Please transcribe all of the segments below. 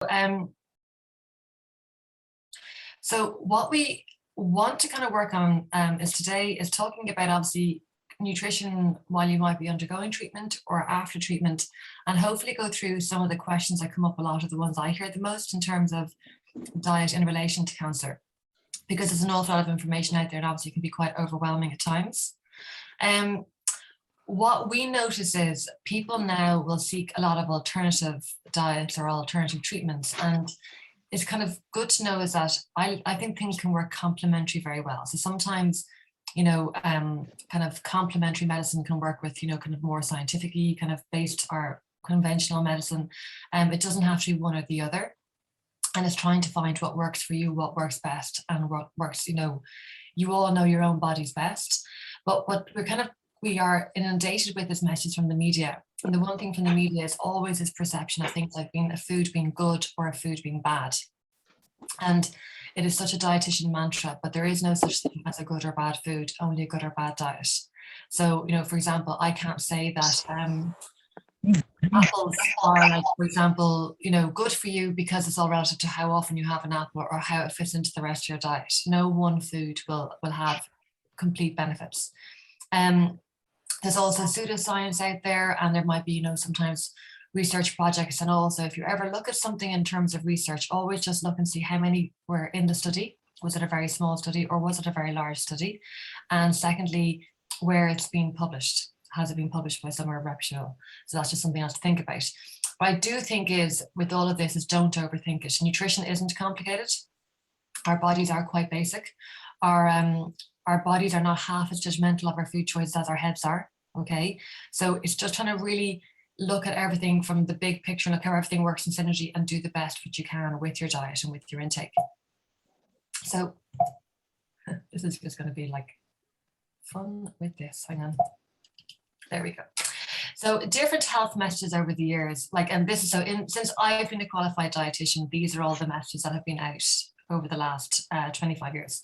Um, so what we want to kind of work on is today is talking about obviously nutrition while you might be undergoing treatment or after treatment, and hopefully go through some of the questions that come up a lot of the ones I hear the most in terms of diet in relation to cancer, because there's an awful lot of information out there and obviously it can be quite overwhelming at times. What we notice is people now will seek a lot of alternative diets or alternative treatments, and it's kind of good to know is that I think things can work complementary very well. So sometimes, kind of complementary medicine can work with, kind of more scientifically kind of based or conventional medicine. It doesn't have to be one or the other. And it's trying to find what works for you, what works best, and what works, you all know your own body's best. But what we are inundated with this message from the media. And the one thing from the media is always this perception of things like a food being good or a food being bad. And it is such a dietitian mantra, but there is no such thing as a good or bad food, only a good or bad diet. So, for example, I can't say that apples are, like, for example, good for you because it's all relative to how often you have an apple or how it fits into the rest of your diet. No one food will have complete benefits. There's also pseudoscience out there, and there might be, sometimes research projects. And also, if you ever look at something in terms of research, always just look and see how many were in the study. Was it a very small study or was it a very large study? And secondly, where it's been published. Has it been published by somewhere reputable? So that's just something else to think about. What I do think is, with all of this, is don't overthink it. Nutrition isn't complicated. Our bodies are quite basic. Our bodies are not half as judgmental of our food choices as our heads are, okay? So it's just trying to really look at everything from the big picture, look how everything works in synergy, and do the best that you can with your diet and with your intake. So this is just going to be like fun with this. Hang on. There we go. So different health messages over the years, since I've been a qualified dietitian, these are all the messages that have been out over the last 25 years.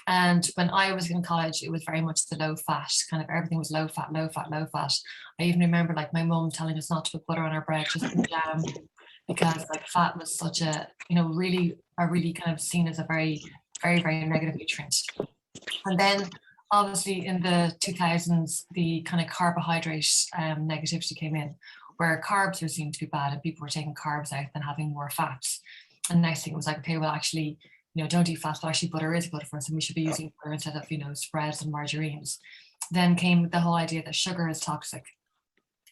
And when I was in college, it was very much the low fat, kind of everything was low fat, low fat, low fat. I even remember my mum telling us not to put butter on our bread, just jam, because fat was such a, really kind of seen as a very, very, very negative nutrient. And then obviously in the 2000s, the kind of carbohydrate negativity came in, where carbs were seen to be bad and people were taking carbs out and having more fats. And the next thing was okay, well, actually, don't eat fat, but actually butter is good for us and we should be using butter instead of, spreads and margarines. Then came the whole idea that sugar is toxic.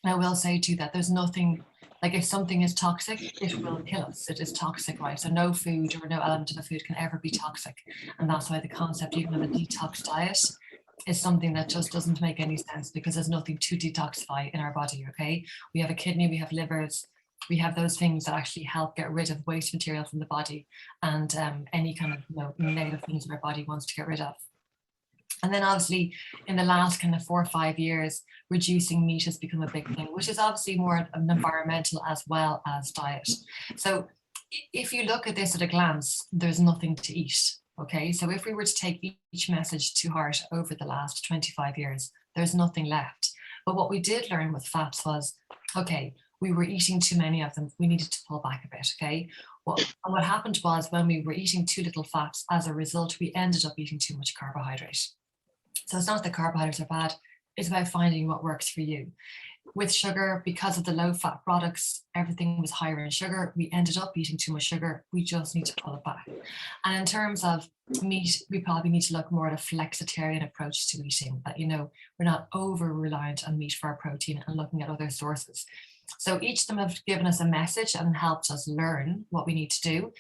And I will say too that there's nothing, if something is toxic, it will kill us. It is toxic, right? So no food or no element of the food can ever be toxic. And that's why the concept even of a detox diet is something that just doesn't make any sense, because there's nothing to detoxify in our body, okay? We have a kidney, we have livers, we have those things that actually help get rid of waste material from the body and any kind of negative things that our body wants to get rid of. And then obviously in the last kind of 4 or 5 years, reducing meat has become a big thing, which is obviously more an environmental as well as diet. So if you look at this at a glance, there's nothing to eat, okay? So if we were to take each message to heart over the last 25 years, there's nothing left. But what we did learn with fats was, okay, we were eating too many of them. We needed to pull back a bit, okay? What happened was, when we were eating too little fats, as a result, we ended up eating too much carbohydrate. So it's not that carbohydrates are bad, it's about finding what works for you. With sugar, because of the low fat products, everything was higher in sugar. We ended up eating too much sugar. We just need to pull it back. And in terms of meat, we probably need to look more at a flexitarian approach to eating, that, we're not over reliant on meat for our protein and looking at other sources. So each of them have given us a message and helped us learn what we need to do.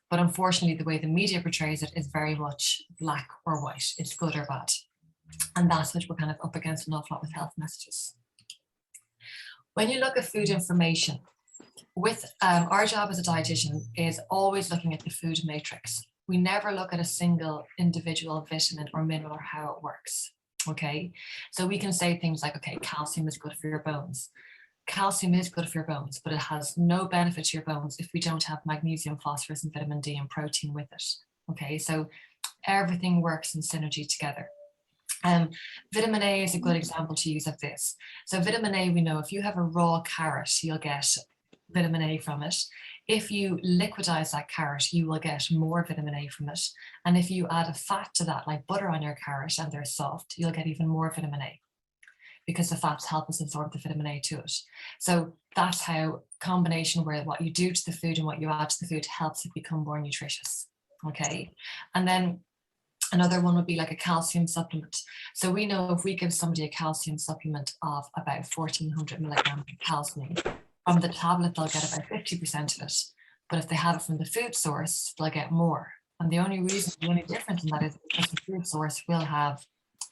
But unfortunately, the way the media portrays it is very much black or white. It's good or bad. And that's what we're kind of up against an awful lot with health messages. When you look at food information, with our job as a dietitian is always looking at the food matrix. We never look at a single individual vitamin or mineral or how it works, okay? So we can say things like, okay, calcium is good for your bones. Calcium is good for your bones, but it has no benefit to your bones if we don't have magnesium, phosphorus, and vitamin D and protein with it, okay? So everything works in synergy together. Vitamin A is a good example to use of this. So vitamin A, we know if you have a raw carrot, you'll get vitamin A from it. If you liquidize that carrot, you will get more vitamin A from it. And if you add a fat to that, like butter on your carrot, and they're soft, you'll get even more vitamin A, because the fats help us absorb the vitamin A to it. So that's how combination where what you do to the food and what you add to the food helps it become more nutritious. Okay. And then another one would be like a calcium supplement. So we know if we give somebody a calcium supplement of about 1400 milligrams of calcium, from the tablet, they'll get about 50% of it. But if they have it from the food source, they'll get more. And the only difference in that is because the food source will have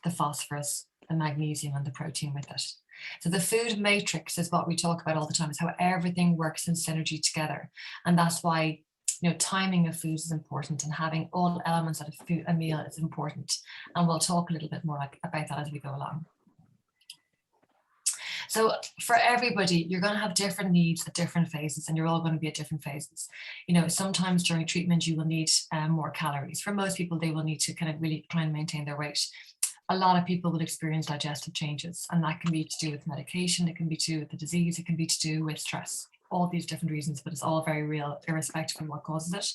the phosphorus, the magnesium, and the protein with it. So the food matrix is what we talk about all the time, is how everything works in synergy together. And that's why, you know, timing of foods is important, and having all elements of a meal is important. And we'll talk a little bit more about that as we go along. So for everybody, you're going to have different needs at different phases, and you're all going to be at different phases. You know, sometimes during treatment, you will need more calories. For most people, they will need to kind of really try and maintain their weight. A lot of people will experience digestive changes, and that can be to do with medication, it can be to do with the disease, it can be to do with stress, all these different reasons, but it's all very real, irrespective of what causes it.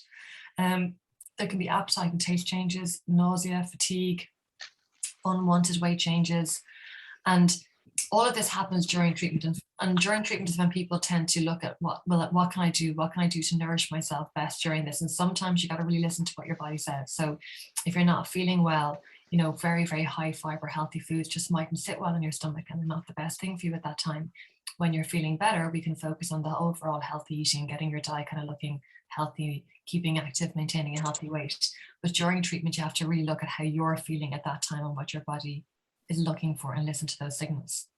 There can be appetite and taste changes, nausea, fatigue, unwanted weight changes, and all of this happens during treatment. And during treatment is when people tend to look at what can I do? What can I do to nourish myself best during this? And sometimes you got to really listen to what your body says. So if you're not feeling well, you know, very, very high fiber, healthy foods just mightn't sit well in your stomach, and they're not the best thing for you at that time. When you're feeling better, we can focus on the overall healthy eating, getting your diet kind of looking healthy, keeping active, maintaining a healthy weight. But during treatment, you have to really look at how you're feeling at that time and what your body is looking for, and listen to those signals.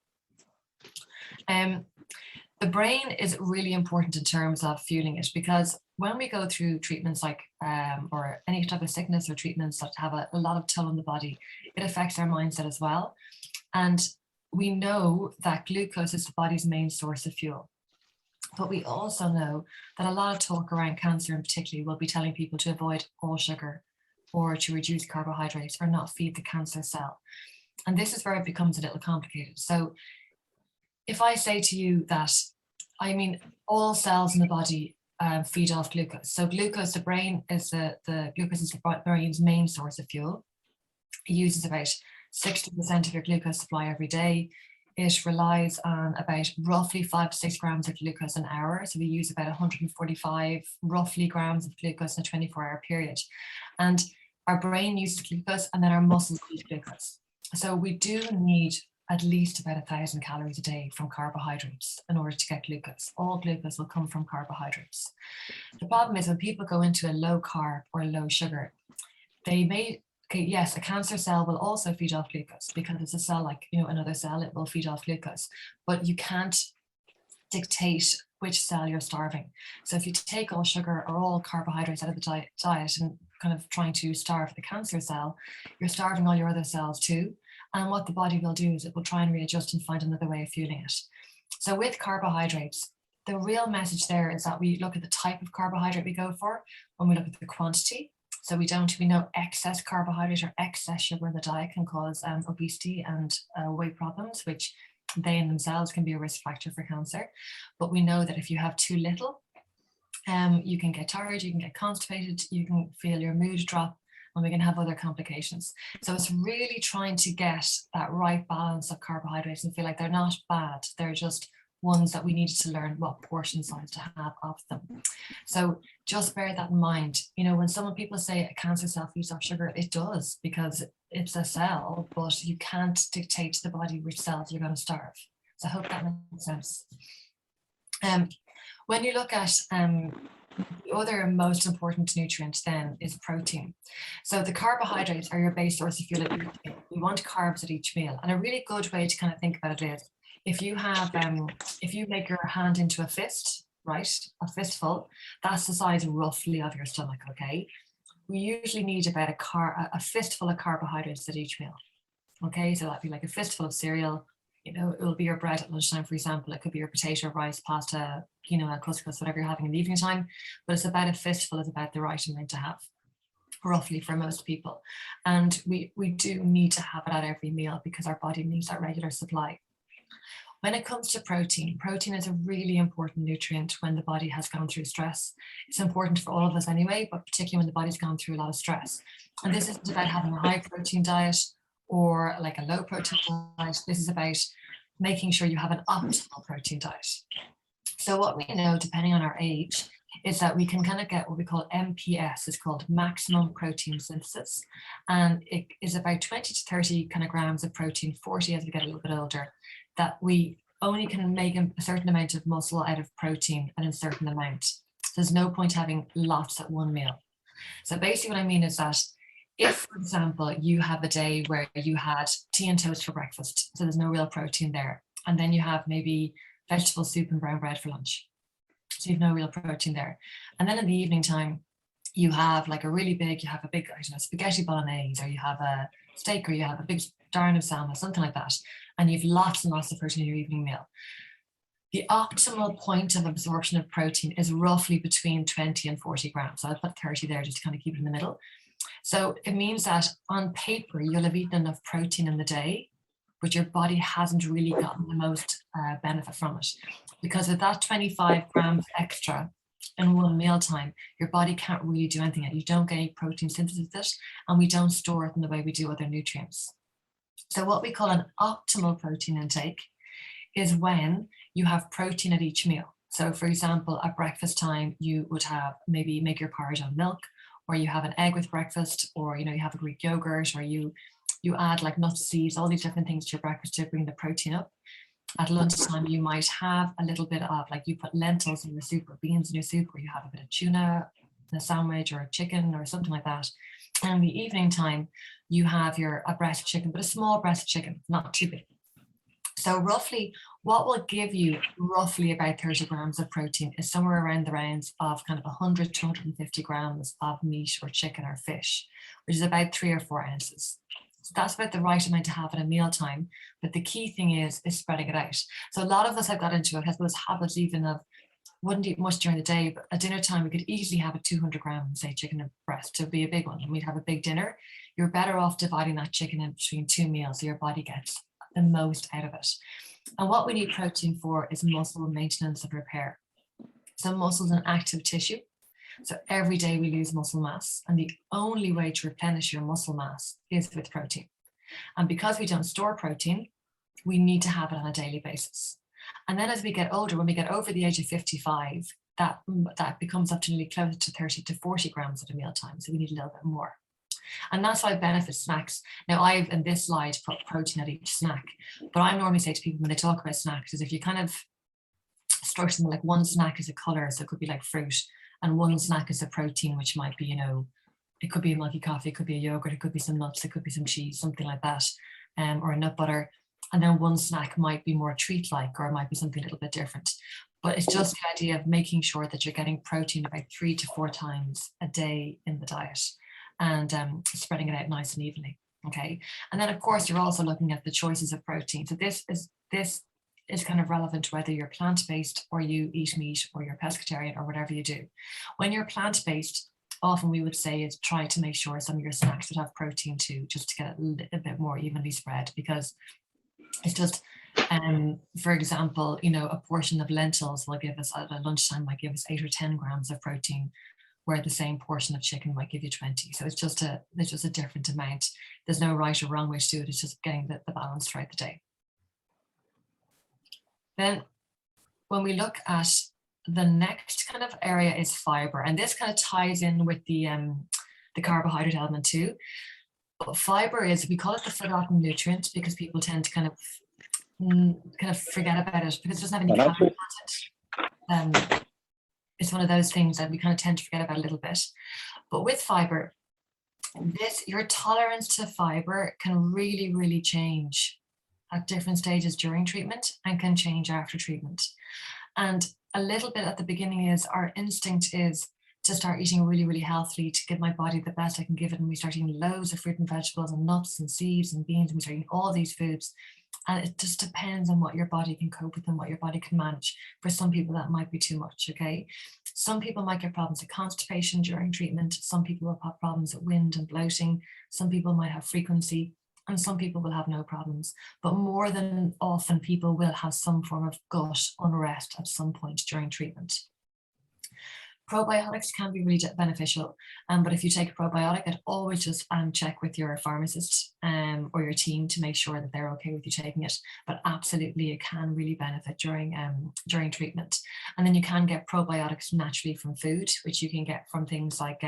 The brain is really important in terms of fueling it, because when we go through treatments like or any type of sickness or treatments that have a lot of toll on the body, it affects our mindset as well. And we know that glucose is the body's main source of fuel. But we also know that a lot of talk around cancer in particular will be telling people to avoid all sugar, or to reduce carbohydrates, or not feed the cancer cell. And this is where it becomes a little complicated. So if I say to you that, I mean, all cells in the body feed off glucose. So glucose, the brain is glucose is the brain's main source of fuel. It uses about 60% of your glucose supply every day. It relies on about roughly 5 to 6 grams of glucose an hour. So we use about 145 roughly grams of glucose in a 24-hour period. And our brain uses glucose, and then our muscles use glucose. So we do need at least about 1,000 calories a day from carbohydrates in order to get glucose. All glucose will come from carbohydrates. The problem is when people go into a low carb or low sugar, they may, yes, a cancer cell will also feed off glucose, because it's a cell like, you know, another cell, it will feed off glucose, but you can't dictate which cell you're starving. So if you take all sugar or all carbohydrates out of the diet and kind of trying to starve the cancer cell, you're starving all your other cells too. And what the body will do is it will try and readjust and find another way of fueling it. So with carbohydrates, the real message there is that we look at the type of carbohydrate we go for when we look at the quantity. So we know excess carbohydrate or excess sugar in the diet can cause obesity and weight problems, which they in themselves can be a risk factor for cancer. But we know that if you have too little, you can get tired, you can get constipated, you can feel your mood drop, and we can have other complications. So it's really trying to get that right balance of carbohydrates and feel like they're not bad. They're just ones that we needed to learn what portion size to have of them. So just bear that in mind. You know, when people say a cancer cell feeds off sugar, it does, because it's a cell, but you can't dictate to the body which cells you're going to starve. So I hope that makes sense. When you look at the other most important nutrient then is protein. So the carbohydrates are your base source of fuel at each meal. You want carbs at each meal. And a really good way to kind of think about it is, if you have, if you make your hand into a fist, right, a fistful, that's the size roughly of your stomach, okay? We usually need about a fistful of carbohydrates at each meal, okay? So that'd be like a fistful of cereal. You know, it will be your bread at lunchtime, for example. It could be your potato, rice, pasta, quinoa, couscous, whatever you're having in the evening time. But it's about a fistful is about the right amount to have, roughly, for most people. And we do need to have it at every meal, because our body needs that regular supply. When it comes to protein, protein is a really important nutrient when the body has gone through stress. It's important for all of us anyway, but particularly when the body's gone through a lot of stress. And this isn't about having a high protein diet or like a low protein diet. This is about making sure you have an optimal protein diet. So what we know, depending on our age, is that we can kind of get what we call MPS, it's called maximum protein synthesis. And it is about 20 to 30 kind of grams of protein, 40 as we get a little bit older, that we only can make a certain amount of muscle out of protein at a certain amount. There's no point having lots at one meal. So basically what I mean is that if, for example, you have a day where you had tea and toast for breakfast, so there's no real protein there, and then you have maybe vegetable soup and brown bread for lunch, so you've no real protein there. And then in the evening time, you have like a really big, you have a big, I don't know, spaghetti bolognese, or you have a steak, or you have a big darn of salmon, something like that, and you've lots and lots of protein in your evening meal. The optimal point of absorption of protein is roughly between 20 and 40 grams. So I'll put 30 there just to kind of keep it in the middle. So it means that on paper, you'll have eaten enough protein in the day, but your body hasn't really gotten the most benefit from it. Because with that 25 grams extra in one meal time, your body can't really do anything. You don't get any protein synthesis with it, and we don't store it in the way we do other nutrients. So what we call an optimal protein intake is when you have protein at each meal. So for example, at breakfast time, you would have maybe make your porridge on milk, or you have an egg with breakfast, or you have a Greek yogurt, or you add like nuts, seeds, all these different things to your breakfast to bring the protein up. At lunchtime, you might have a little bit of, like, you put lentils in your soup or beans in your soup, or you have a bit of tuna in a sandwich or a chicken or something like that. And in the evening time, you have a breast chicken, but a small breast chicken, not too big. So roughly, what will give you roughly about 30 grams of protein is somewhere around the rounds of kind of 100 to 150 grams of meat or chicken or fish, which is about 3 or 4 ounces. So that's about the right amount to have at a mealtime. But the key thing is spreading it out. So a lot of us have got into it, I suppose, habits even of wouldn't eat much during the day, but at dinner time, we could easily have a 200 gram, say, chicken and breast to be a big one. And we'd have a big dinner. You're better off dividing that chicken in between 2 meals so your body gets the most out of it. And what we need protein for is muscle maintenance and repair. So muscles an active tissue. So every day we lose muscle mass, and the only way to replenish your muscle mass is with protein. And because we don't store protein, we need to have it on a daily basis. And then as we get older, when we get over the age of 55, that becomes up to nearly close to 30 to 40 grams at a mealtime. So we need a little bit more. And that's why benefit snacks. Now, I've in this slide put protein at each snack, but I normally say to people when they talk about snacks is if you kind of structure them like one snack is a color, so it could be like fruit, and one snack is a protein, which might be, it could be a milky coffee, it could be a yogurt, it could be some nuts, it could be some cheese, something like that, or a nut butter. And then one snack might be more treat-like, or it might be something a little bit different. But it's just the idea of making sure that you're getting protein about 3 to 4 times a day in the diet, and spreading it out nice and evenly. Okay. And then of course you're also looking at the choices of protein. So this is kind of relevant to whether you're plant-based or you eat meat or you're pescatarian or whatever you do. When you're plant-based, often we would say is try to make sure some of your snacks would have protein too, just to get it a little bit more evenly spread, because it's just, for example, a portion of lentils will give us at lunchtime might give us 8 or 10 grams of protein, where the same portion of chicken might give you 20. So it's just a different amount. There's no right or wrong way to do it. It's just getting the balance throughout the day. Then when we look at the next kind of area is fiber, and this kind of ties in with the carbohydrate element too. But fiber is, we call it the forgotten nutrient because people tend to kind of forget about it because it doesn't have any calorie content. It's one of those things that we kind of tend to forget about a little bit. But with fiber, your tolerance to fiber can really, really change at different stages during treatment and can change after treatment. And a little bit at the beginning is our instinct is to start eating really, really healthily, to give my body the best I can give it. And we start eating loads of fruit and vegetables and nuts and seeds and beans, and we start eating all these foods. And it just depends on what your body can cope with and what your body can manage. For some people, that might be too much, okay? Some people might get problems with constipation during treatment. Some people will have problems with wind and bloating. Some people might have frequency. and some people will have no problems. But more than often, people will have some form of gut unrest at some point during treatment. Probiotics can be really beneficial, but if you take a probiotic, I'd always just check with your pharmacist or your team to make sure that they're okay with you taking it. But absolutely, it can really benefit during treatment. And then you can get probiotics naturally from food, which you can get from things like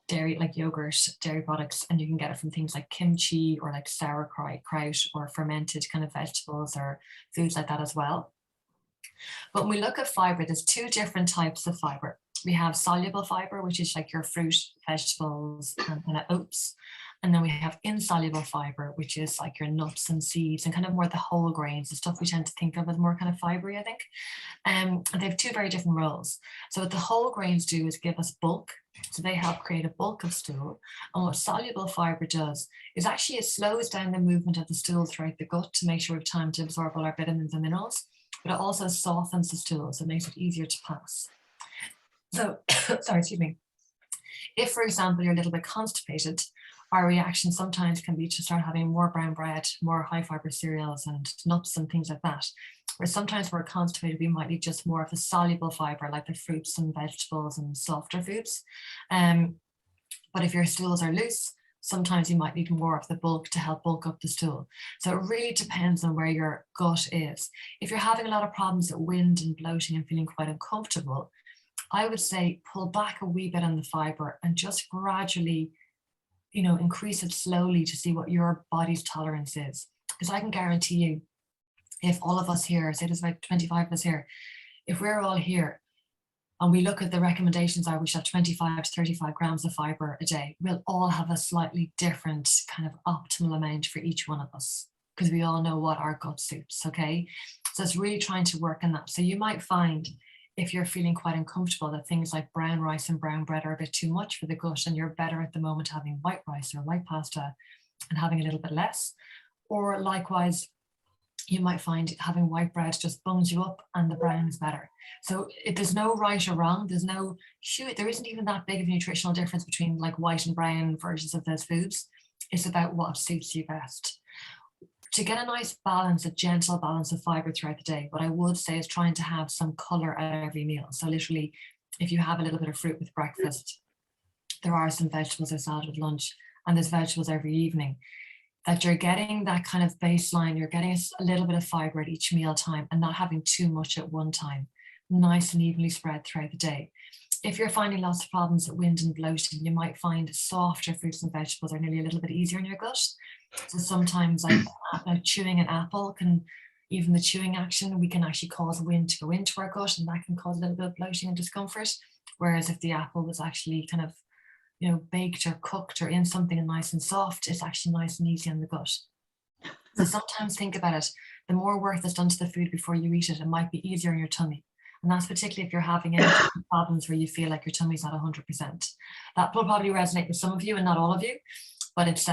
dairy, like yogurt, dairy products, and you can get it from things like kimchi or like sauerkraut or fermented kind of vegetables or foods like that as well. But when we look at fiber, there's two different types of fiber. We have soluble fiber, which is like your fruit, vegetables, and kind of oats. And then we have insoluble fiber, which is like your nuts and seeds and kind of more the whole grains, the stuff we tend to think of as more kind of fibery, I think. And they have two very different roles. So what the whole grains do is give us bulk. So they help create a bulk of stool. And what soluble fiber does is actually it slows down the movement of the stool throughout the gut to make sure we have time to absorb all our vitamins and minerals, but it also softens the stool, so it makes it easier to pass. So, sorry, excuse me. If, for example, you're a little bit constipated, our reaction sometimes can be to start having more brown bread, more high fiber cereals and nuts and things like that. Where sometimes we're constipated, we might need just more of the soluble fiber, like the fruits and vegetables and softer foods. But if your stools are loose, sometimes you might need more of the bulk to help bulk up the stool. So it really depends on where your gut is. If you're having a lot of problems with wind and bloating and feeling quite uncomfortable, I would say pull back a wee bit on the fiber and just gradually, increase it slowly to see what your body's tolerance is. Because I can guarantee you, if all of us here, say there's about 25 of us here, if we're all here and we look at the recommendations are we should have 25 to 35 grams of fiber a day, we'll all have a slightly different kind of optimal amount for each one of us, because we all know what our gut suits, okay? So it's really trying to work on that. So you might find if you're feeling quite uncomfortable that things like brown rice and brown bread are a bit too much for the gut, and you're better at the moment having white rice or white pasta and having a little bit less. Or likewise, you might find having white bread just bums you up and the brown is better. So there's no right or wrong. There isn't even that big of a nutritional difference between like white and brown versions of those foods. It's about what suits you best. To get a nice balance, a gentle balance of fiber throughout the day, what I would say is trying to have some color at every meal. So literally, if you have a little bit of fruit with breakfast, there are some vegetables or salad with lunch, and there's vegetables every evening, that you're getting that kind of baseline, you're getting a little bit of fiber at each meal time and not having too much at one time, nice and evenly spread throughout the day. If you're finding lots of problems with wind and bloating, you might find softer fruits and vegetables are nearly a little bit easier in your gut. So sometimes like chewing an apple even the chewing action, we can actually cause wind to go into our gut, and that can cause a little bit of bloating and discomfort. Whereas if the apple was actually kind of, baked or cooked or in something nice and soft, it's actually nice and easy on the gut. So sometimes think about it, the more work that's done to the food before you eat it, it might be easier in your tummy. And that's particularly if you're having any problems where you feel like your tummy's not 100%. That will probably resonate with some of you and not all of you, but it's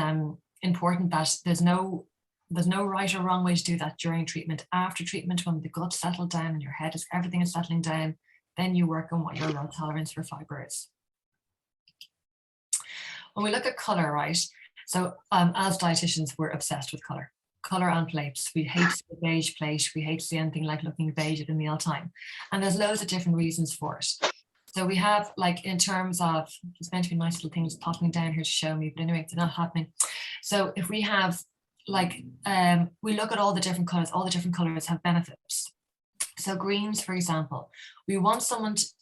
important that there's no right or wrong way to do that during treatment. After treatment, when the gut's settled down and everything is settling down, then you work on what your low tolerance for fiber is. When we look at color, right? So as dietitians, we're obsessed with color and plates. We hate to see a beige plate. We hate to see anything like looking beige at a meal time. And there's loads of different reasons for it. So we have, like, in terms of, there's meant to be nice little things popping down here to show me, but anyway, they're not happening. So if we have, like, we look at all the different colors have benefits. So greens, for example, we want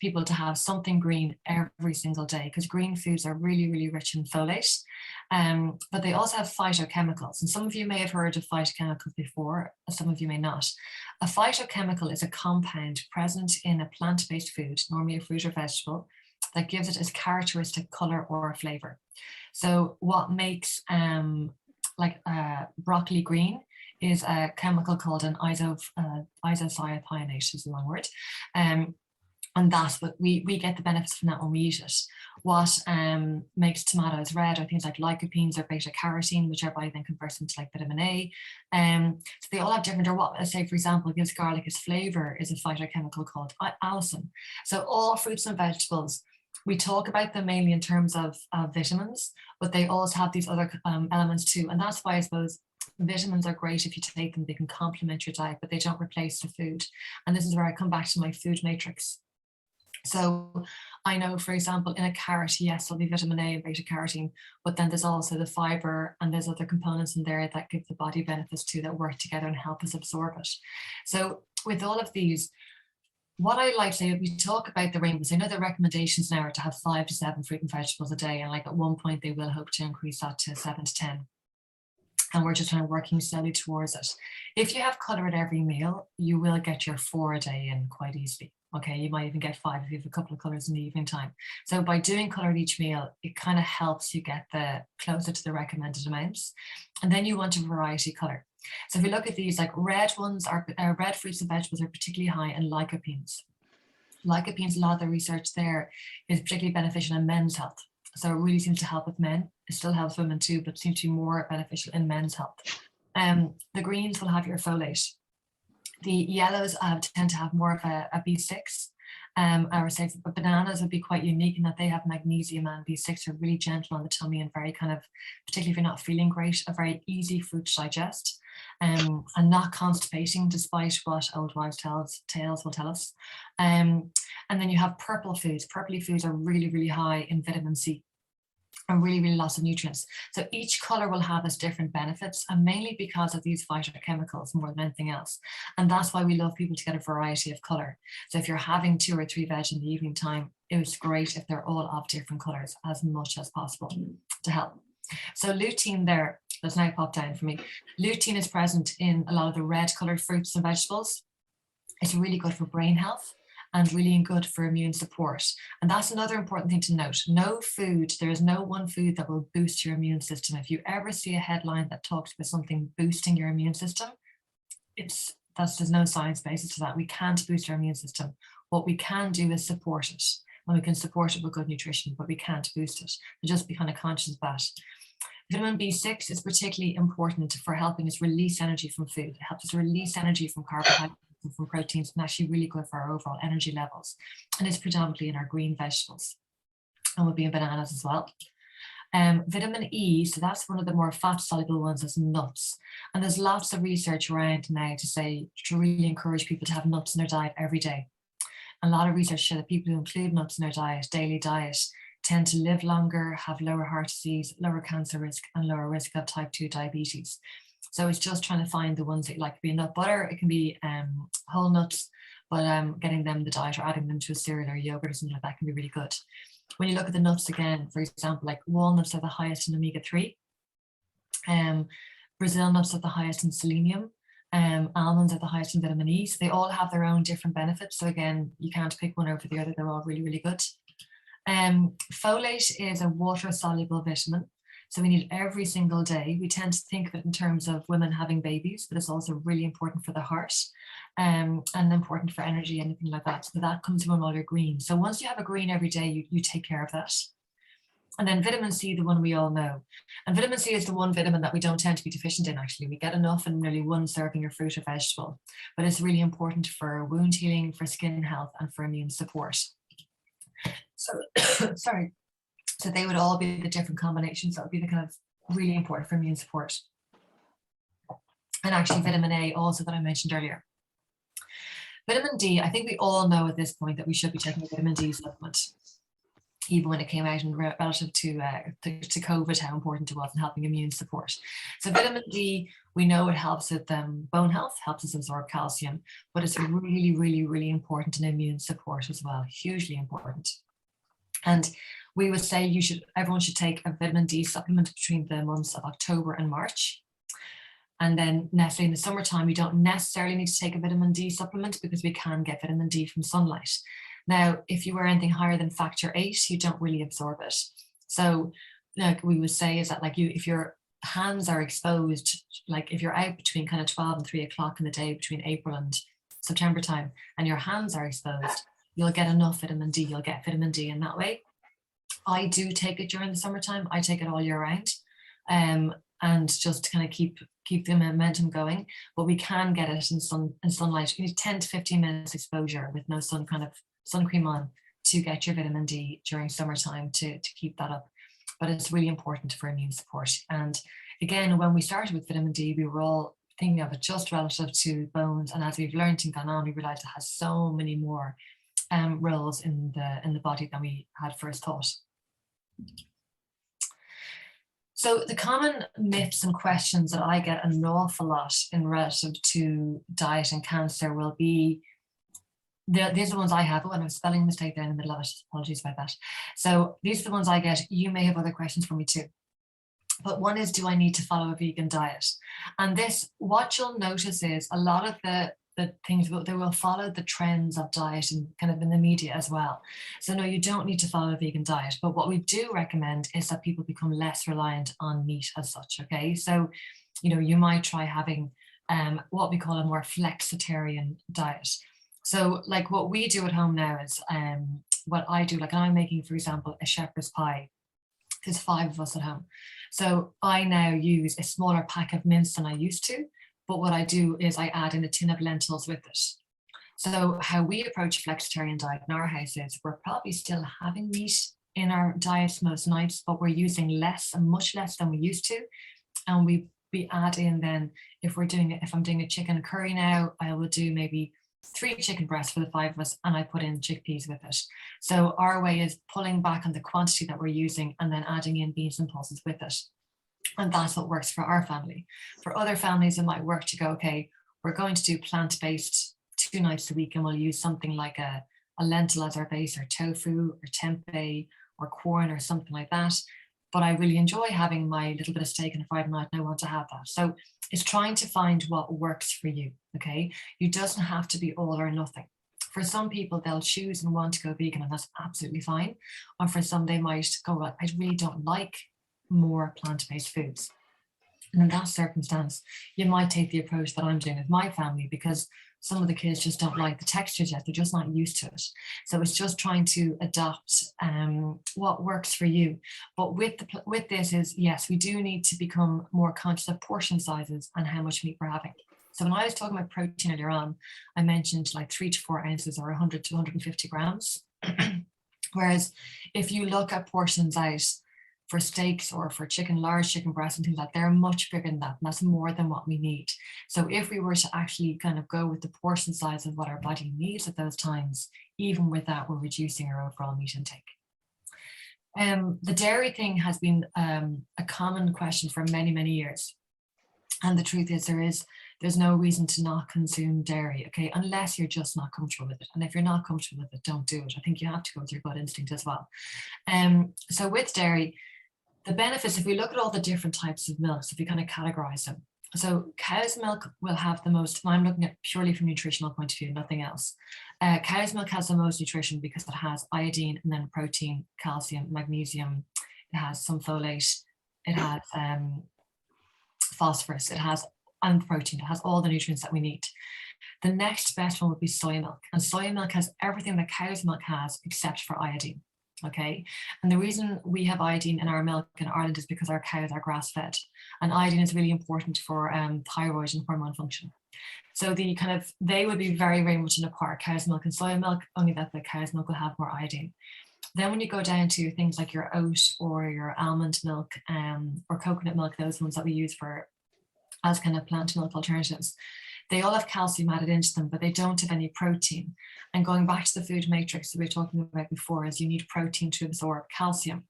people to have something green every single day, because green foods are really, really rich in folate, but they also have phytochemicals. And some of you may have heard of phytochemicals before, some of you may not. A phytochemical is a compound present in a plant-based food, normally a fruit or vegetable, that gives it its characteristic color or flavor. So what makes broccoli green is a chemical called an isocyanate, is a long word. And that's what we get the benefits from that when we eat it. What makes tomatoes red are things like lycopenes or beta carotene, which our body then converts into like vitamin A. So they all have different, or what, let's say, for example, gives garlic its flavor is a phytochemical called allicin. So all fruits and vegetables We talk about them mainly in terms of vitamins, but they also have these other elements too. And that's why I suppose vitamins are great if you take them, they can complement your diet, but they don't replace the food. And this is where I come back to my food matrix. So I know, for example, in a carrot, yes, there'll be vitamin A and beta carotene, but then there's also the fiber and there's other components in there that give the body benefits too that work together and help us absorb it. So with all of these, what I like to say, we talk about the rainbows. I know the recommendations now are to have 5 to 7 fruit and vegetables a day. And like at one point, they will hope to increase that to 7 to 10. And we're just kind of working slowly towards it. If you have color at every meal, you will get your 4 a day in quite easily. Okay, you might even get 5 if you have a couple of colors in the evening time. So by doing color at each meal, it kind of helps you get the closer to the recommended amounts. And then you want a variety color. So if you look at these, like red ones are red fruits and vegetables are particularly high in lycopenes. Lycopenes, a lot of the research there is particularly beneficial in men's health. So it really seems to help with men. It still helps women too, but seems to be more beneficial in men's health. The greens will have your folate. The yellows tend to have more of a B6. I would say bananas would be quite unique in that they have magnesium and B6 are really gentle on the tummy and very kind of, particularly if you're not feeling great, a very easy fruit to digest and not constipating despite what old wives' tales will tell us. And then you have purple foods. Purpley foods are really, really high in vitamin C and really, really lots of nutrients. So each color will have its different benefits and mainly because of these phytochemicals more than anything else. And that's why we love people to get a variety of color. So if you're having 2 or 3 veg in the evening time, it was great if they're all of different colors as much as possible to help. So lutein there, that's now popped down for me. Lutein is present in a lot of the red colored fruits and vegetables. It's really good for brain health and really good for immune support. And that's another important thing to note. No food, there is no one food that will boost your immune system. If you ever see a headline that talks about something boosting your immune system, there's no science basis to that. We can't boost our immune system. What we can do is support it. And we can support it with good nutrition, but we can't boost it. So just be kind of conscious of that. Vitamin B6 is particularly important for helping us release energy from food. It helps us release energy from carbohydrates and from proteins, and actually really good for our overall energy levels. And it's predominantly in our green vegetables and will be in bananas as well. Vitamin E, so that's one of the more fat soluble ones, is nuts. And there's lots of research around now to really encourage people to have nuts in their diet every day. A lot of research show that people who include nuts in their daily diet, tend to live longer, have lower heart disease, lower cancer risk, and lower risk of type 2 diabetes. So it's just trying to find the ones that you like. It can be nut butter, it can be whole nuts, but getting them in the diet or adding them to a cereal or yogurt or something like that can be really good. When you look at the nuts again, for example, like walnuts are the highest in omega-3. Brazil nuts are the highest in selenium. Almonds are the highest in vitamin E. So they all have their own different benefits. So again, you can't pick one over the other. They're all really, really good. Folate is a water-soluble vitamin, so we need it every single day. We tend to think of it in terms of women having babies, but it's also really important for the heart and important for energy, anything like that. So that comes from all your green. So once you have a green every day, you take care of that. And then vitamin C, the one we all know. And vitamin C is the one vitamin that we don't tend to be deficient in, actually. We get enough in nearly one serving of fruit or vegetable, but it's really important for wound healing, for skin health, and for immune support. So, sorry. So they would all be the different combinations that would be the kind of really important for immune support. And actually vitamin A also that I mentioned earlier. Vitamin D, I think we all know at this point that we should be taking a vitamin D supplement, even when it came out in relative to COVID, how important it was in helping immune support. So vitamin D, we know it helps with bone health, helps us absorb calcium, but it's really, really, really important in immune support as well, hugely important. And we would say everyone should take a vitamin D supplement between the months of October and March. And then necessarily in the summertime, you don't necessarily need to take a vitamin D supplement because we can get vitamin D from sunlight. Now, if you wear anything higher than factor 8, you don't really absorb it. So like we would say is that like if your hands are exposed, like if you're out between kind of 12 and 3 o'clock in the day between April and September time, and your hands are exposed, you'll get enough vitamin D. You'll get vitamin D in that way. I do take it during the summertime. I take it all year round, and just to kind of keep the momentum going. But we can get it in sunlight. You need 10 to 15 minutes exposure with no sun cream on to get your vitamin D during summertime to keep that up. But it's really important for immune support. And again, when we started with vitamin D, we were all thinking of it just relative to bones. And as we've learned and gone on, we realized it has so many more roles in the body than we had first thought. So the common myths and questions that I get an awful lot in relative to diet and cancer will be, these are the ones I have. Oh, and a spelling mistake there in the middle of it. Apologies about that. So these are the ones I get. You may have other questions for me too. But one is, do I need to follow a vegan diet? And this, what you'll notice is a lot of the things, they will follow the trends of diet and kind of in the media as well. So no, you don't need to follow a vegan diet. But what we do recommend is that people become less reliant on meat as such, okay? So, you know, you might try having what we call a more flexitarian diet. So like what we do at home now is what I do, like I'm making, for example, a shepherd's pie. There's 5 of us at home. So I now use a smaller pack of mince than I used to. But what I do is I add in a tin of lentils with it. So how we approach a flexitarian diet in our house is we're probably still having meat in our diets most nights, but we're using less and much less than we used to. And we add in then, if I'm doing a chicken curry now, I will do maybe 3 chicken breasts for the 5 of us, and I put in chickpeas with it. So our way is pulling back on the quantity that we're using and then adding in beans and pulses with it. And that's what works for our family. For other families, it might work to go, okay, we're going to do plant-based 2 nights a week, and we'll use something like a lentil as our base, or tofu, or tempeh, or corn, or something like that. But I really enjoy having my little bit of steak on a Friday night, and I want to have that. So it's trying to find what works for you, okay? You doesn't have to be all or nothing. For some people, they'll choose and want to go vegan, and that's absolutely fine. Or for some, they might go, well, I really don't like more plant-based foods. And in that circumstance, you might take the approach that I'm doing with my family, because some of the kids just don't like the textures yet. They're just not used to it. So it's just trying to adopt what works for you. But with this is, yes, we do need to become more conscious of portion sizes and how much meat we're having. So when I was talking about protein earlier on, I mentioned like 3 to 4 ounces, or 100 to 150 grams. Whereas if you look at portions out for steaks or for large chicken breasts and things like that, they're much bigger than that, and that's more than what we need. So if we were to actually kind of go with the portion size of what our body needs at those times, even with that, we're reducing our overall meat intake. The dairy thing has been a common question for many, many years. And the truth is, there's no reason to not consume dairy, okay, unless you're just not comfortable with it. And if you're not comfortable with it, don't do it. I think you have to go with your gut instinct as well. So with dairy, the benefits, if we look at all the different types of milks, if we kind of categorize them. So cow's milk will have the most, I'm looking at purely from a nutritional point of view, nothing else. Cow's milk has the most nutrition because it has iodine, and then protein, calcium, magnesium, it has some folate, it has phosphorus, it has, and protein, it has all the nutrients that we need. The next best one would be soy milk. And soy milk has everything that cow's milk has except for iodine. Okay, and the reason we have iodine in our milk in Ireland is because our cows are grass-fed, and iodine is really important for thyroid and hormone function. So they would be very, very much in a par, cow's milk and soy milk, only that the cow's milk will have more iodine. Then when you go down to things like your oat or your almond milk or coconut milk, those ones that we use as kind of plant milk alternatives, they all have calcium added into them, but they don't have any protein. And going back to the food matrix that we were talking about before, is you need protein to absorb calcium.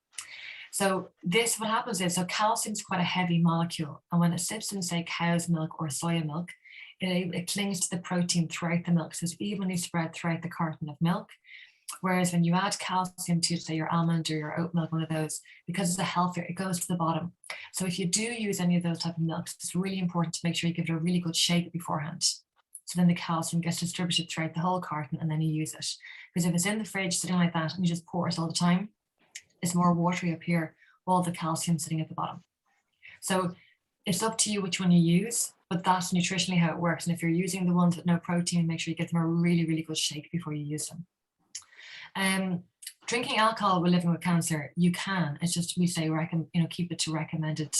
So what happens is, so calcium is quite a heavy molecule. And when it sips in, say, cow's milk or soya milk, it clings to the protein throughout the milk. So it's evenly spread throughout the carton of milk. Whereas when you add calcium to, say, your almond or your oat milk, one of those, because it's a healthier, it goes to the bottom. So if you do use any of those type of milks, it's really important to make sure you give it a really good shake beforehand. So then the calcium gets distributed throughout the whole carton, and then you use it. Because if it's in the fridge sitting like that and you just pour it all the time, it's more watery up here, all the calcium sitting at the bottom. So it's up to you which one you use, but that's nutritionally how it works. And if you're using the ones with no protein, make sure you give them a really, really good shake before you use them. Drinking alcohol while living with cancer, you can. It's just we say keep it to recommended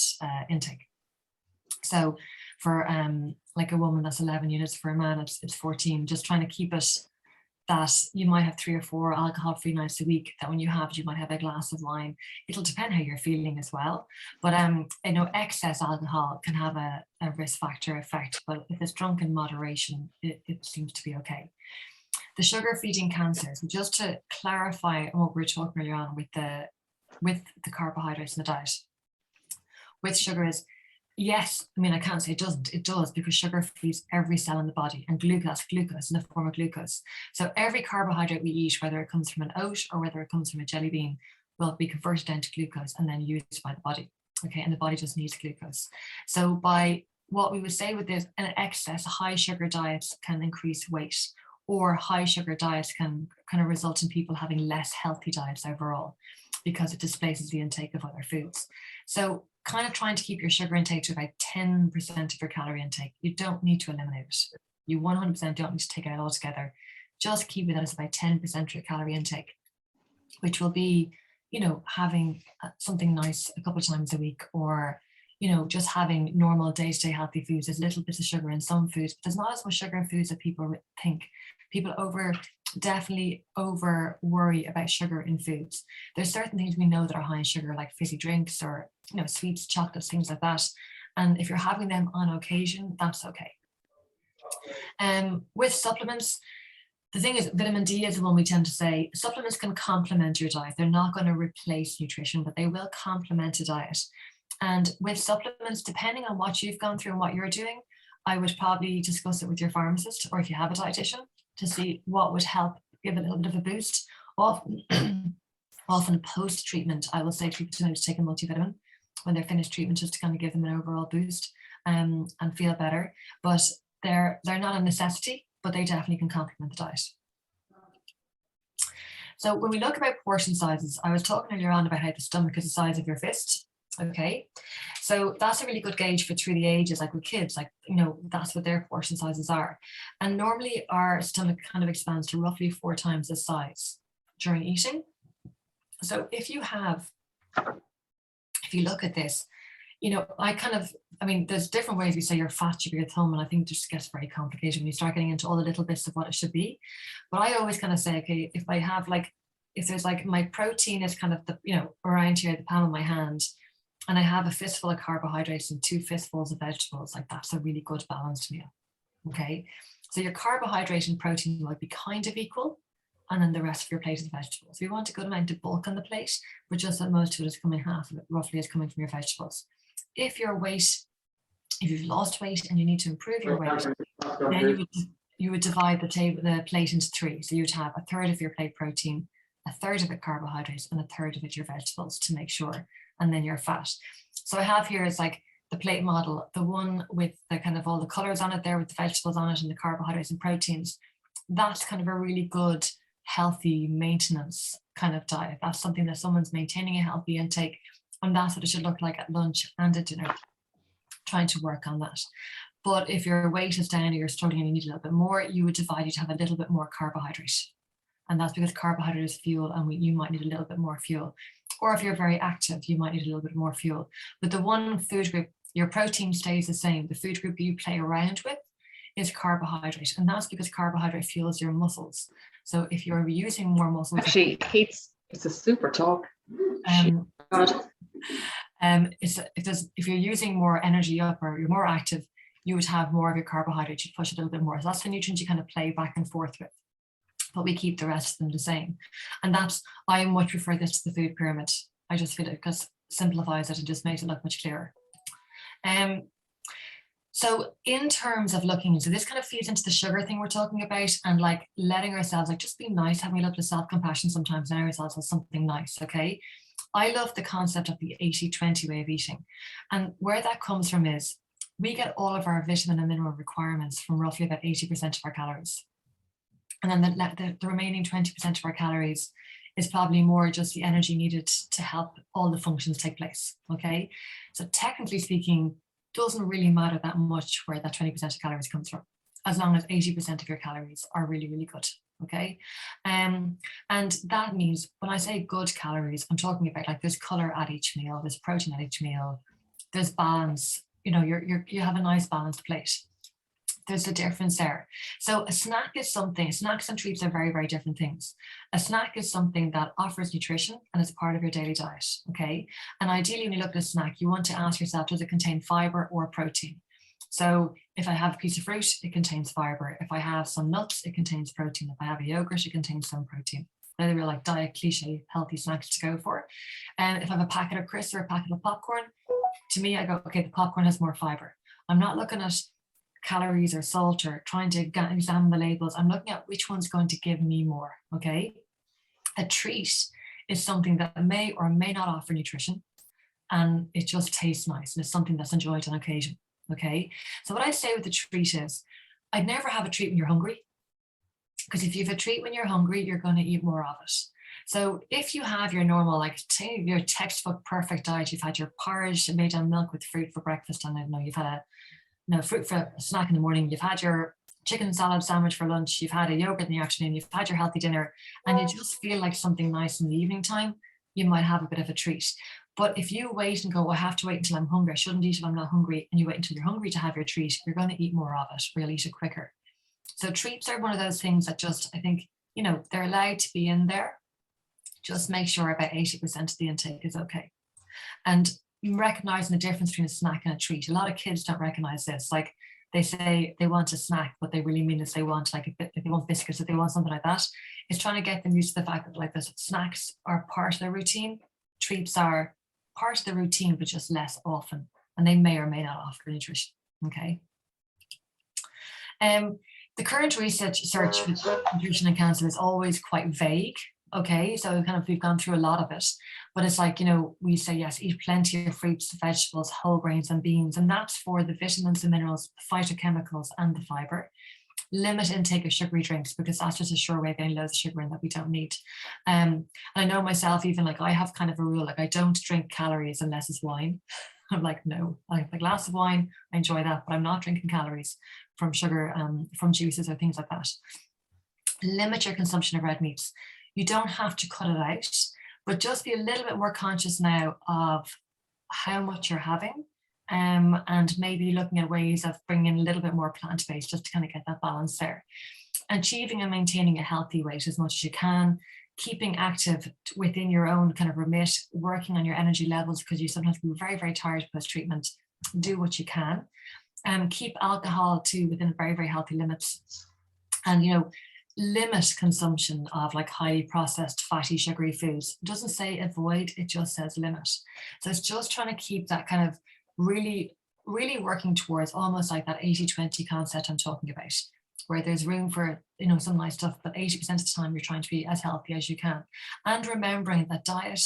intake. So for like a woman, that's 11 units. For a man, it's 14. Just trying to keep it that you might have 3 or 4 alcohol-free nights a week, that when you have it, you might have a glass of wine. It'll depend how you're feeling as well. But you know, excess alcohol can have a risk factor effect, but if it's drunk in moderation, it seems to be okay. The sugar feeding cancers, just to clarify what we were talking earlier on with the carbohydrates in the diet. With sugar is, yes, I mean, I can't say it doesn't, it does, because sugar feeds every cell in the body, and glucose in the form of glucose. So every carbohydrate we eat, whether it comes from an oat or whether it comes from a jelly bean, will be converted down to glucose and then used by the body. Okay, and the body just needs glucose. So by what we would say with this, an excess high sugar diets can increase weight, or high sugar diets can kind of result in people having less healthy diets overall, because it displaces the intake of other foods. So kind of trying to keep your sugar intake to about 10% of your calorie intake. You don't need to eliminate it. You 100% don't need to take it out altogether. Just keep it at about 10% of your calorie intake, which will be, you know, having something nice a couple of times a week, or, you know, just having normal day-to-day healthy foods. There's little bits of sugar in some foods, but there's not as much sugar in foods that people think. People definitely over worry about sugar in foods. There's certain things we know that are high in sugar, like fizzy drinks, or, you know, sweets, chocolates, things like that. And if you're having them on occasion, that's okay. With supplements, the thing is, vitamin D is the one we tend to say supplements can complement your diet. They're not going to replace nutrition, but they will complement a diet. And with supplements, depending on what you've gone through and what you're doing, I would probably discuss it with your pharmacist, or if you have a dietitian, to see what would help give a little bit of a boost. Often post-treatment, I will say to people to take a multivitamin when they're finished treatment, just to kind of give them an overall boost and feel better. But they're not a necessity, but they definitely can complement the diet. So when we look about portion sizes, I was talking earlier on about how the stomach is the size of your fist. Okay, so that's a really good gauge for through the ages, like with kids, like, you know, that's what their portion sizes are. And normally our stomach kind of expands to roughly 4 times the size during eating. So if you look at this, you know, I mean, there's different ways we say you're fat, you're your thumb, and I think it just gets very complicated when you start getting into all the little bits of what it should be. But I always kind of say, okay, if I have if there's my protein is kind of the, you know, around here, the palm of my hand, and I have a fistful of carbohydrates and 2 fistfuls of vegetables, like that's a really good balanced meal. Okay, so your carbohydrate and protein will be kind of equal, and then the rest of your plate is vegetables. We want a good amount of bulk on the plate, but just that most of it is coming, half of it roughly is coming from your vegetables. If you've lost weight and you need to improve your weight, then you would divide the plate into 3. So you would have 1/3 of your plate protein, 1/3 of it carbohydrates, and 1/3 of it your vegetables, to make sure, and then your fat. So I have here is like the plate model, the one with the kind of all the colors on it there with the vegetables on it and the carbohydrates and proteins. That's kind of a really good, healthy maintenance kind of diet. That's something that someone's maintaining a healthy intake, and that's what it should look like at lunch and at dinner, trying to work on that. But if your weight is down or you're struggling and you need a little bit more, you would divide it to have a little bit more carbohydrate. And that's because carbohydrate is fuel, and you might need a little bit more fuel. Or if you're very active, you might need a little bit more fuel. But the one food group, your protein stays the same. The food group you play around with is carbohydrate. And that's because carbohydrate fuels your muscles. So if you're using more muscles... Actually, Kate's, it's a super talk. If you're using more energy up, or you're more active, you would have more of your carbohydrates. You push a little bit more. So that's the nutrients you kind of play back and forth with. But we keep the rest of them the same. And I much prefer this to the food pyramid. I just feel it because simplifies it and just makes it look much clearer. So in terms of looking, so this kind of feeds into the sugar thing we're talking about, and like letting ourselves, like, just be nice, having a little bit of self-compassion sometimes, and ourselves as something nice. Okay, I love the concept of the 80-20 way of eating, and where that comes from is we get all of our vitamin and mineral requirements from roughly about 80% of our calories. And then the remaining 20% of our calories is probably more just the energy needed to help all the functions take place. Okay, so technically speaking, doesn't really matter that much where that 20% of calories comes from, as long as 80% of your calories are really, really good. Okay, and that means when I say good calories, I'm talking about like there's color at each meal, there's protein at each meal, there's balance. You know, you have a nice balanced plate. There's a difference there. So snacks and treats are very, very different things. A snack is something that offers nutrition and is part of your daily diet, okay? And ideally, when you look at a snack, you want to ask yourself, does it contain fiber or protein? So if I have a piece of fruit, it contains fiber. If I have some nuts, it contains protein. If I have a yogurt, it contains some protein. They're the real like diet cliche, healthy snacks to go for. And if I have a packet of crisps or a packet of popcorn, to me, I go, okay, the popcorn has more fiber. I'm not looking at calories or salt or trying to examine the labels. I'm looking at which one's going to give me more, okay? A treat is something that may or may not offer nutrition, and it just tastes nice, and it's something that's enjoyed on occasion, okay? So what I say with the treat is, I'd never have a treat when you're hungry, because if you have a treat when you're hungry, you're going to eat more of it. So if you have your normal, like say your textbook perfect diet, you've had your porridge made on milk with fruit for breakfast, and I don't know, you've had fruit for a snack in the morning, you've had your chicken salad sandwich for lunch, you've had a yogurt in the afternoon, you've had your healthy dinner, and you just feel like something nice in the evening time, you might have a bit of a treat. But if you wait and go, well, I have to wait until I'm hungry, I shouldn't eat if I'm not hungry, and you wait until you're hungry to have your treat, you're going to eat more of it, or you'll eat it quicker. So treats are one of those things that just, I think, they're allowed to be in there. Just make sure about 80% of the intake is okay. And recognizing the difference between a snack and a treat. A lot of kids don't recognize this. Like they say they want a snack, but they really mean is they want like they want biscuits, or they want something like that. It's trying to get them used to the fact that like this snacks are part of their routine. Treats are part of the routine, but just less often. And they may or may not offer nutrition. Okay. The current research with nutrition and cancer is always quite vague. Okay, so we've gone through a lot of it, but it's like, we say, yes, eat plenty of fruits, vegetables, whole grains and beans, and that's for the vitamins, the minerals, the phytochemicals and the fiber. Limit intake of sugary drinks, because that's just a sure way of getting loads of sugar in that we don't need. And I know myself, even like I have kind of a rule, like I don't drink calories unless it's wine. I'm like, no, like a glass of wine, I enjoy that, but I'm not drinking calories from sugar, from juices or things like that. Limit your consumption of red meats. You don't have to cut it out, but just be a little bit more conscious now of how much you're having, and maybe looking at ways of bringing in a little bit more plant-based, just to kind of get that balance there. Achieving and maintaining a healthy weight as much as you can, keeping active within your own kind of remit, working on your energy levels, because you sometimes be very, very tired post-treatment. Do what you can. Keep alcohol to within very, very healthy limits. And, limit consumption of like highly processed, fatty, sugary foods. It doesn't say avoid, it just says limit. So it's just trying to keep that kind of really, really working towards almost like that 80-20 concept I'm talking about, where there's room for, some nice stuff, but 80% of the time you're trying to be as healthy as you can. And remembering that diet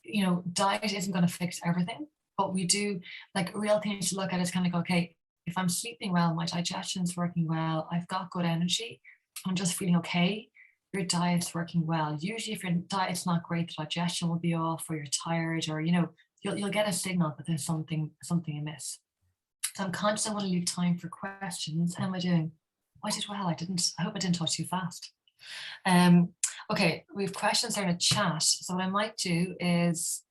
isn't going to fix everything, but we do, like, real things to look at is kind of go, okay, if I'm sleeping well, my digestion's working well, I've got good energy, I'm just feeling okay, your diet's working well. Usually if your diet's not great, the digestion will be off, or you're tired, or you'll get a signal that there's something amiss. So I'm conscious I want to leave time for questions. How am I doing? I did well. I hope I didn't talk too fast. Okay, we have questions there in the chat. So what I might do is